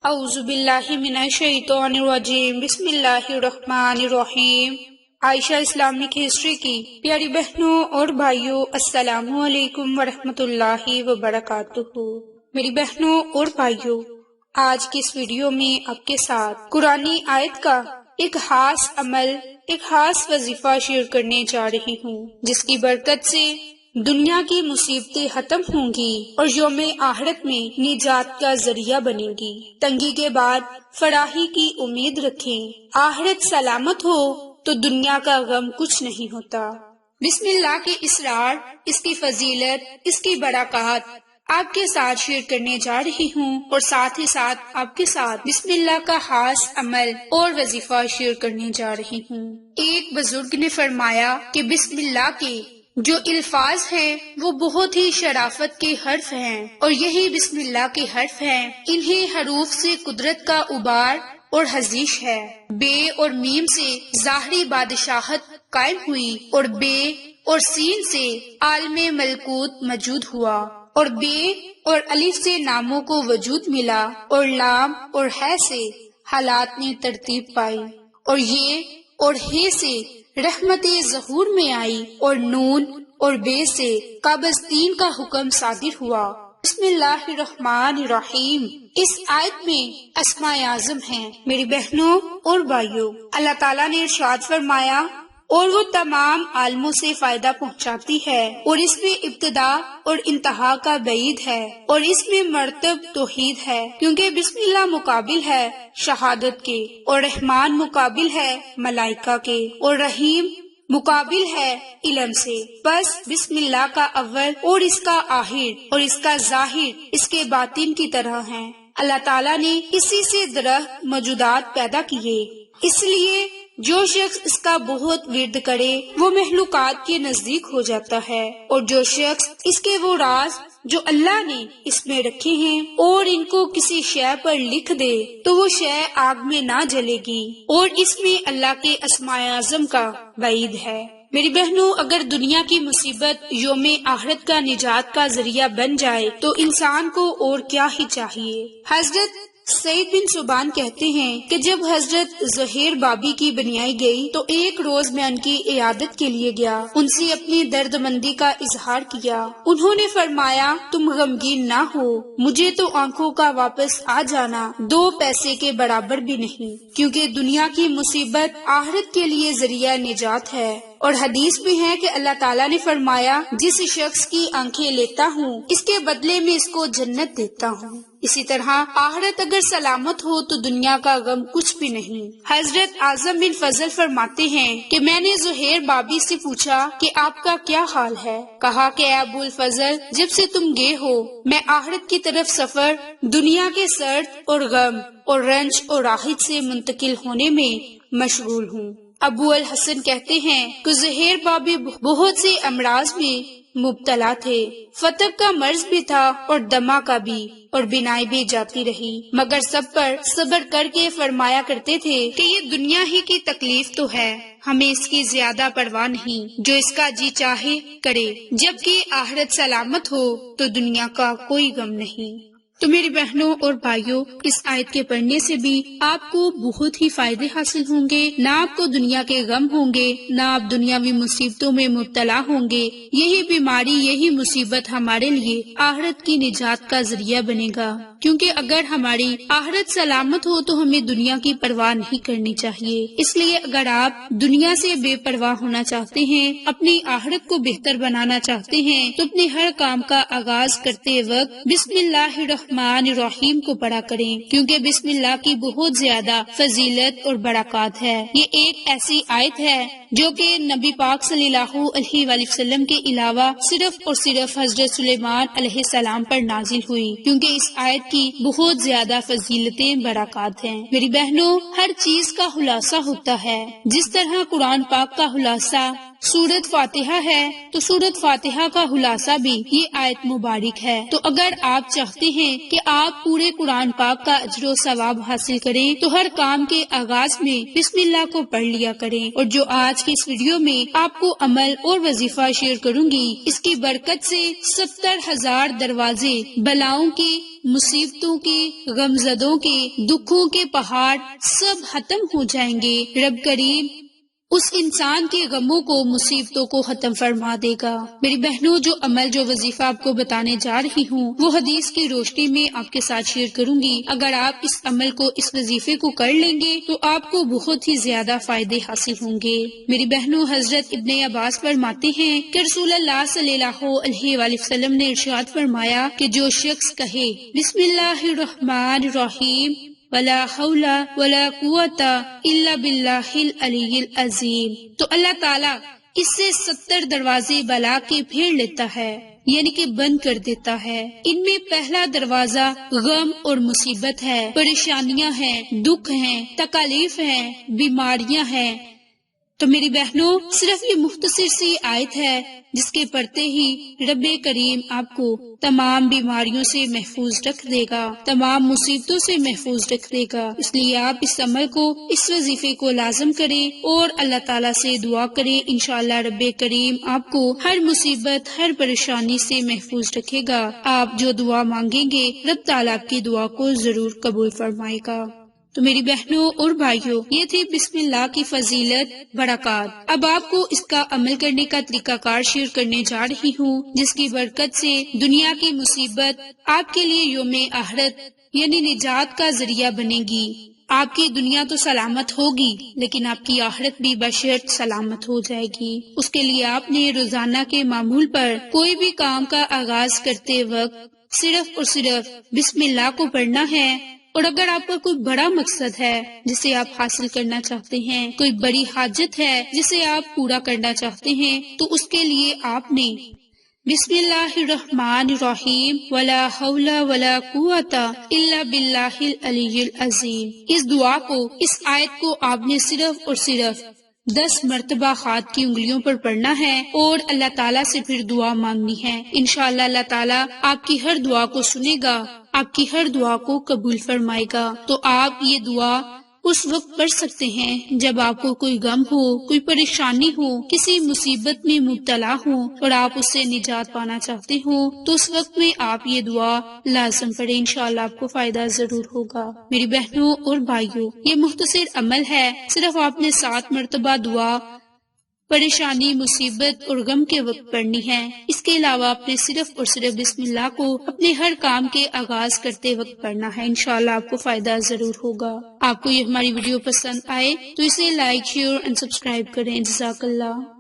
اعوذ باللہ من الشیطان الرجیم، بسم اللہ الرحمن الرحیم۔ عائشہ اسلامک ہسٹری کی پیاری بہنوں اور بھائیوں، السلام علیکم ورحمۃ اللہ وبرکاتہ۔ میری بہنوں اور بھائیوں، آج کی اس ویڈیو میں آپ کے ساتھ قرآنی آیت کا ایک خاص عمل، ایک خاص وظیفہ شیئر کرنے جا رہی ہوں، جس کی برکت سے دنیا کی مصیبتیں ختم ہوں گی اور یوم آخرت میں نجات کا ذریعہ بنے گی۔ تنگی کے بعد فراخی کی امید رکھیں، آخرت سلامت ہو تو دنیا کا غم کچھ نہیں ہوتا۔ بسم اللہ کے اسرار، اس کی فضیلت، اس کی برکات آپ کے ساتھ شیئر کرنے جا رہی ہوں، اور ساتھ ہی ساتھ آپ کے ساتھ بسم اللہ کا خاص عمل اور وظیفہ شیئر کرنے جا رہی ہوں۔ ایک بزرگ نے فرمایا کہ بسم اللہ کے جو الفاظ ہیں وہ بہت ہی شرافت کے حرف ہیں، اور یہی بسم اللہ کے حرف ہیں، انہیں حروف سے قدرت کا ابار اور حزیش ہے۔ بے اور میم سے ظاہری بادشاہت قائم ہوئی، اور بے اور سین سے عالم ملکوت موجود ہوا، اور بے اور الف سے ناموں کو وجود ملا، اور لام اور ہے سے حالات نے ترتیب پائی، اور یہ اور ہے سے رحمت ظہور میں آئی، اور نون اور بے سے قبض دین کا حکم صادر ہوا۔ بسم اللہ الرحمن الرحیم، اس آیت میں اسماء اعظم ہیں۔ میری بہنوں اور بھائیوں، اللہ تعالیٰ نے ارشاد فرمایا، اور وہ تمام عالموں سے فائدہ پہنچاتی ہے، اور اس میں ابتدا اور انتہا کا بعید ہے، اور اس میں مرتب توحید ہے، کیونکہ بسم اللہ مقابل ہے شہادت کے، اور رحمان مقابل ہے ملائکہ کے، اور رحیم مقابل ہے علم سے۔ بس بسم اللہ کا اول اور اس کا آخر اور اس کا ظاہر اس کے باطن کی طرح ہیں۔ اللہ تعالیٰ نے اسی سے درخت موجودات پیدا کیے، اس لیے جو شخص اس کا بہت ورد کرے وہ مخلوقات کے نزدیک ہو جاتا ہے، اور جو شخص اس کے وہ راز جو اللہ نے اس میں رکھے ہیں اور ان کو کسی شے پر لکھ دے تو وہ شے آگ میں نہ جلے گی، اور اس میں اللہ کے اسماء اعظم کا وعید ہے۔ میری بہنوں، اگر دنیا کی مصیبت یوم آخرت کا نجات کا ذریعہ بن جائے تو انسان کو اور کیا ہی چاہیے۔ حضرت سعید بن سبان کہتے ہیں کہ جب حضرت زہیر بابی کی بنیائی گئی تو ایک روز میں ان کی عیادت کے لیے گیا، ان سے اپنی درد مندی کا اظہار کیا۔ انہوں نے فرمایا، تم غمگین نہ ہو، مجھے تو آنکھوں کا واپس آ جانا 2 پیسے کے برابر بھی نہیں، کیونکہ دنیا کی مصیبت آخرت کے لیے ذریعہ نجات ہے۔ اور حدیث میں ہے کہ اللہ تعالیٰ نے فرمایا، جس شخص کی آنکھیں لیتا ہوں اس کے بدلے میں اس کو جنت دیتا ہوں۔ اسی طرح آخرت اگر سلامت ہو تو دنیا کا غم کچھ بھی نہیں۔ حضرت اعظم بن فضل فرماتے ہیں کہ میں نے زہیر بابی سے پوچھا کہ آپ کا کیا حال ہے؟ کہا کہ اے ابو الفضل، جب سے تم گئے ہو میں آخرت کی طرف سفر، دنیا کے سرد اور غم اور رنج اور راحت سے منتقل ہونے میں مشغول ہوں۔ ابو الحسن کہتے ہیں کہ زہیر بابی بہت سے امراض میں مبتلا تھے، فتق کا مرض بھی تھا اور دمہ کا بھی، اور بینائی بھی جاتی رہی، مگر سب پر صبر کر کے فرمایا کرتے تھے کہ یہ دنیا ہی کی تکلیف تو ہے، ہمیں اس کی زیادہ پرواہ نہیں، جو اس کا جی چاہے کرے، جبکہ آخرت سلامت ہو تو دنیا کا کوئی غم نہیں۔ تو میری بہنوں اور بھائیوں، اس آیت کے پڑھنے سے بھی آپ کو بہت ہی فائدے حاصل ہوں گے، نہ آپ کو دنیا کے غم ہوں گے، نہ آپ دنیاوی مصیبتوں میں مبتلا ہوں گے۔ یہی بیماری، یہی مصیبت ہمارے لیے آخرت کی نجات کا ذریعہ بنے گا، کیونکہ اگر ہماری آخرت سلامت ہو تو ہمیں دنیا کی پرواہ نہیں کرنی چاہیے۔ اس لیے اگر آپ دنیا سے بے پرواہ ہونا چاہتے ہیں، اپنی آخرت کو بہتر بنانا چاہتے ہیں، تو اپنے ہر کام کا آغاز کرتے وقت بسم اللہ الرحمن الرحیم کو پڑھا کریں، کیونکہ بسم اللہ کی بہت زیادہ فضیلت اور برکات ہے۔ یہ ایک ایسی آیت ہے جو کہ نبی پاک صلی اللہ علیہ وآلہ وسلم کے علاوہ صرف اور صرف حضرت سلیمان علیہ السلام پر نازل ہوئی، کیونکہ اس آیت کی بہت زیادہ فضیلتیں برکات ہیں۔ میری بہنوں، ہر چیز کا خلاصہ ہوتا ہے، جس طرح قرآن پاک کا خلاصہ سورت فاتحہ ہے تو سورت فاتحہ کا خلاصہ بھی یہ آیت مبارک ہے۔ تو اگر آپ چاہتے ہیں کہ آپ پورے قرآن پاک کا اجر و ثواب حاصل کریں تو ہر کام کے آغاز میں بسم اللہ کو پڑھ لیا کریں، اور جو آج کی اس ویڈیو میں آپ کو عمل اور وظیفہ شیئر کروں گی، اس کی برکت سے 70,000 دروازے بلاؤں کے، مصیبتوں کے، غمزدوں کے، دکھوں کے پہاڑ سب ختم ہو جائیں گے۔ رب کریم اس انسان کے غموں کو، مصیبتوں کو ختم فرما دے گا۔ میری بہنوں، جو عمل، جو وظیفہ آپ کو بتانے جا رہی ہوں وہ حدیث کی روشنی میں آپ کے ساتھ شیئر کروں گی۔ اگر آپ اس عمل کو، اس وظیفے کو کر لیں گے تو آپ کو بہت ہی زیادہ فائدے حاصل ہوں گے۔ میری بہنوں، حضرت ابن عباس فرماتے ہیں کہ رسول اللہ صلی اللہ علیہ وآلہ وسلم نے ارشاد فرمایا کہ جو شخص کہے بسم اللہ الرحمن الرحیم ولا حول ولا قوت الا باللہ العلی العظیم، تو اللہ تعالیٰ اس سے 70 دروازے بلا کے پھیر لیتا ہے، یعنی کہ بند کر دیتا ہے۔ ان میں پہلا دروازہ غم اور مصیبت ہے، پریشانیاں ہیں، دکھ ہیں، تکالیف ہیں، بیماریاں ہیں۔ تو میری بہنوں، صرف یہ مختصر سی آیت ہے جس کے پڑھتے ہی رب کریم آپ کو تمام بیماریوں سے محفوظ رکھ دے گا، تمام مصیبتوں سے محفوظ رکھ دے گا۔ اس لیے آپ اس عمل کو، اس وظیفے کو لازم کریں اور اللہ تعالیٰ سے دعا کریں۔ انشاءاللہ رب کریم آپ کو ہر مصیبت، ہر پریشانی سے محفوظ رکھے گا۔ آپ جو دعا مانگیں گے رب تعالیٰ آپ کی دعا کو ضرور قبول فرمائے گا۔ تو میری بہنوں اور بھائیوں، یہ تھی بسم اللہ کی فضیلت، برکات۔ اب آپ کو اس کا عمل کرنے کا طریقہ کار شیئر کرنے جا رہی ہوں، جس کی برکت سے دنیا کی مصیبت آپ کے لیے یوم آخرت یعنی نجات کا ذریعہ بنے گی۔ آپ کی دنیا تو سلامت ہوگی لیکن آپ کی آخرت بھی بشرط سلامت ہو جائے گی۔ اس کے لیے آپ نے روزانہ کے معمول پر کوئی بھی کام کا آغاز کرتے وقت صرف اور صرف بسم اللہ کو پڑھنا ہے۔ اور اگر آپ کا کوئی بڑا مقصد ہے جسے آپ حاصل کرنا چاہتے ہیں، کوئی بڑی حاجت ہے جسے آپ پورا کرنا چاہتے ہیں، تو اس کے لیے آپ نے بسم اللہ الرحمن الرحیم ولا حول ولا قوت الا باللہ العلی العظیم، اس دعا کو، اس آیت کو آپ نے صرف اور صرف 10 مرتبہ ہاتھ کی انگلیوں پر پڑھنا ہے اور اللہ تعالیٰ سے پھر دعا مانگنی ہے۔ انشاءاللہ اللہ تعالیٰ آپ کی ہر دعا کو سنے گا، آپ کی ہر دعا کو قبول فرمائے گا۔ تو آپ یہ دعا اس وقت پڑھ سکتے ہیں جب آپ کو کوئی غم ہو، کوئی پریشانی ہو، کسی مصیبت میں مبتلا ہو اور آپ اس سے نجات پانا چاہتے ہو، تو اس وقت میں آپ یہ دعا لازم پڑھیں، انشاءاللہ آپ کو فائدہ ضرور ہوگا۔ میری بہنوں اور بھائیوں، یہ مختصر عمل ہے، صرف آپ نے 7 مرتبہ دعا پریشانی، مصیبت اور غم کے وقت پڑھنی ہے۔ اس کے علاوہ آپ نے صرف اور صرف بسم اللہ کو اپنے ہر کام کے آغاز کرتے وقت پڑھنا ہے، انشاءاللہ آپ کو فائدہ ضرور ہوگا۔ آپ کو یہ ہماری ویڈیو پسند آئے تو اسے لائک، شیئر اور سبسکرائب کریں۔ جزاک اللہ۔